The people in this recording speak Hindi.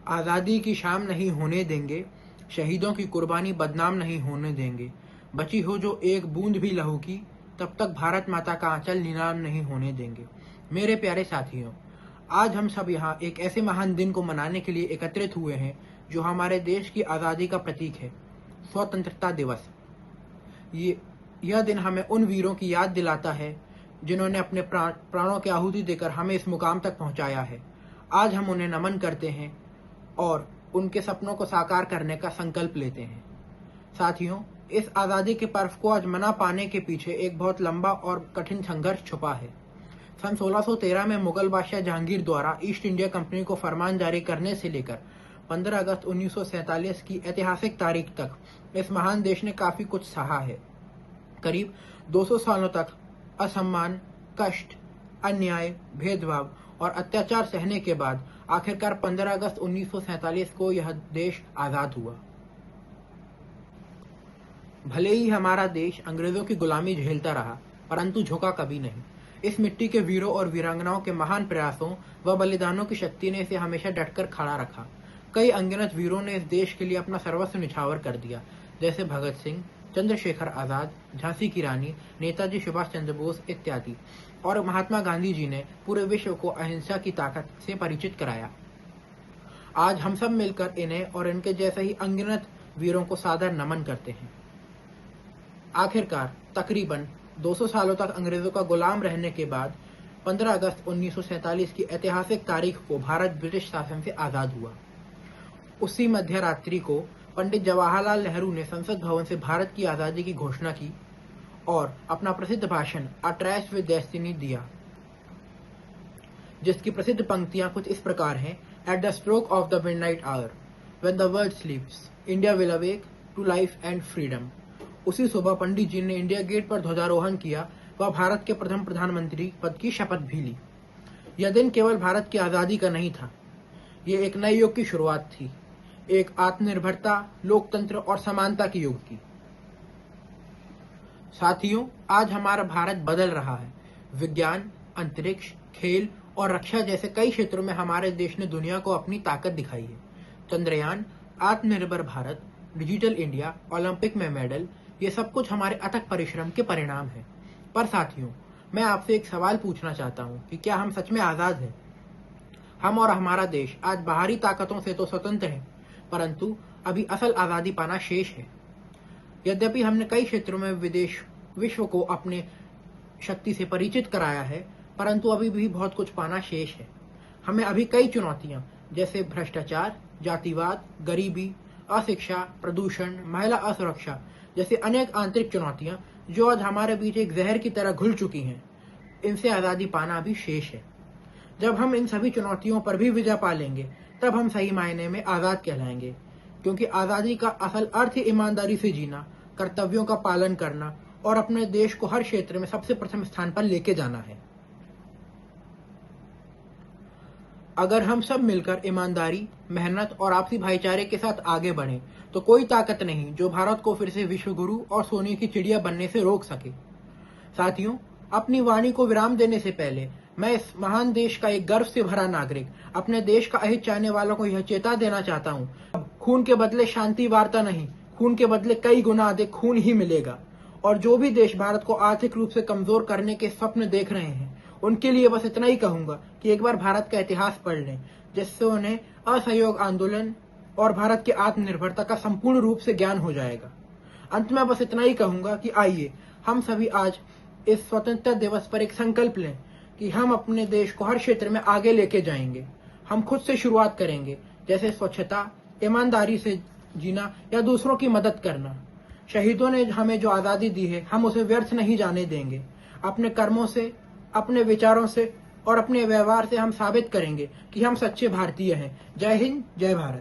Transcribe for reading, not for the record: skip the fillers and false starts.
आज़ादी की शाम नहीं होने देंगे, शहीदों की कुर्बानी बदनाम नहीं होने देंगे। बची हो जो एक बूंद भी लहू की, तब तक भारत माता का आंचल नीलाम नहीं होने देंगे। मेरे प्यारे साथियों, आज हम सब यहाँ एक ऐसे महान दिन को मनाने के लिए एकत्रित हुए हैं जो हमारे देश की आज़ादी का प्रतीक है, स्वतंत्रता दिवस। यह दिन हमें उन वीरों की याद दिलाता है जिन्होंने अपने प्राणों की आहुति देकर हमें इस मुकाम तक पहुंचाया है। आज हम उन्हें नमन करते हैं और उनके सपनों को साकार करने का संकल्प लेते हैं। साथियों, इस आज़ादी के पर्व को आज मना पाने के पीछे एक बहुत लंबा और कठिन संघर्ष छुपा है। सन 1613 में मुगल बादशाह जहांगीर द्वारा ईस्ट इंडिया कंपनी को फरमान जारी करने से लेकर 15 अगस्त 1947 की ऐतिहासिक तारीख तक इस महान देश ने काफी कुछ सहा है। करीब 200 सालों तक असम्मान, कष्ट, अन्याय, भेदभाव और अत्याचार सहने के बाद आखिरकार 15 अगस्त 1947 को यह देश आजाद हुआ। भले ही हमारा देश अंग्रेजों की गुलामी झेलता रहा, परंतु झुका कभी नहीं। इस मिट्टी के वीरों और वीरांगनाओं के महान प्रयासों व बलिदानों की शक्ति ने इसे हमेशा डटकर खड़ा रखा। कई अनगिनत वीरों ने इस देश के लिए अपना सर्वस्व निछावर कर दिया, जैसे भगत सिंह, चंद्रशेखर आजाद, झांसी की रानी, नेताजी सुभाष चंद्र बोस इत्यादि। और महात्मा गांधी जी ने पूरे विश्व को अहिंसा की ताकत से परिचित कराया। आज हम सब मिलकर इन्हें और इनके जैसे ही अनगिनत वीरों को सादर नमन करते हैं। आखिरकार तकरीबन 200 सालों तक अंग्रेजों का गुलाम रहने के बाद 15 अगस्त 1947 की ऐतिहासिक तारीख को भारत ब्रिटिश शासन से आजाद हुआ। उसी मध्य रात्रि को पंडित जवाहरलाल नेहरू ने संसद भवन से भारत की आजादी की घोषणा की और अपना प्रसिद्ध भाषण अ ट्रैश विद डेस्टिनी दिया, जिसकी प्रसिद्ध पंक्तियां कुछ इस प्रकार हैं। At the stroke of the midnight hour, when the world sleeps, India will awake to life and freedom. उसी सुबह पंडित जी ने इंडिया गेट पर ध्वजारोहण किया व भारत के प्रथम प्रधानमंत्री पद की शपथ भी ली। यह दिन केवल भारत की आजादी का नहीं था, ये एक नए युग की शुरुआत थी, एक आत्मनिर्भरता, लोकतंत्र और समानता के युग की। साथियों, आज हमारा भारत बदल रहा है। विज्ञान, अंतरिक्ष, खेल और रक्षा जैसे कई क्षेत्रों में हमारे देश ने दुनिया को अपनी ताकत दिखाई है। चंद्रयान, आत्मनिर्भर भारत, डिजिटल इंडिया, ओलंपिक में मेडल, ये सब कुछ हमारे अथक परिश्रम के परिणाम है। पर साथियों, मैं आपसे एक सवाल पूछना चाहता हूँ कि क्या हम सच में आजाद हैं? हम और हमारा देश आज बाहरी ताकतों से तो स्वतंत्र है, परंतु अभी असल आजादी पाना शेष है। यद्यपि हमने कई क्षेत्रों में विश्व को अपने शक्ति से परिचित कराया है, परंतु अभी भी बहुत कुछ पाना शेष है। हमें अभी कई चुनौतियां जैसे भ्रष्टाचार, जातिवाद, गरीबी, अशिक्षा, प्रदूषण, महिला असुरक्षा जैसे अनेक आंतरिक चुनौतियां जो आज हमारे बीच एक जहर की तरह घुल चुकी हैं, इनसे आजादी पाना अभी शेष है। जब हम इन सभी चुनौतियों पर भी विजय पा लेंगे, तब हम सही मायने में आजाद कहलाएंगे, क्योंकि आजादी का असल अर्थ ही ईमानदारी से जीना, कर्तव्यों का पालन करना और अपने देश को हर क्षेत्र में सबसे प्रथम स्थान पर लेके जाना है। अगर हम सब मिलकर ईमानदारी, मेहनत और आपसी भाईचारे के साथ आगे बढ़ें, तो कोई ताकत नहीं जो भारत को फिर से विश्व गुरु और सोने की चिड़िया बनने से रोक सके। साथियों, अपनी वाणी को विराम देने से पहले मैं इस महान देश का एक गर्व से भरा नागरिक, अपने देश का अहित चाहने वालों को यह चेता देना चाहता हूँ, खून के बदले शांति वार्ता नहीं, खून के बदले कई गुना अधिक खून ही मिलेगा। और जो भी देश भारत को आर्थिक रूप से कमजोर करने के स्वप्न देख रहे हैं, उनके लिए बस इतना ही कहूंगा कि एक बार भारत का इतिहास पढ़ लें, जिससे उन्हें असहयोग आंदोलन और भारत की आत्मनिर्भरता का संपूर्ण रूप से ज्ञान हो जाएगा। अंत में बस इतना ही कहूंगा कि आइए हम सभी आज इस स्वतंत्रता दिवस पर एक संकल्प लें कि हम अपने देश को हर क्षेत्र में आगे लेके जाएंगे। हम खुद से शुरुआत करेंगे, जैसे स्वच्छता, ईमानदारी से जीना या दूसरों की मदद करना। शहीदों ने हमें जो आजादी दी है, हम उसे व्यर्थ नहीं जाने देंगे। अपने कर्मों से, अपने विचारों से और अपने व्यवहार से हम साबित करेंगे कि हम सच्चे भारतीय हैं। जय हिंद, जय भारत।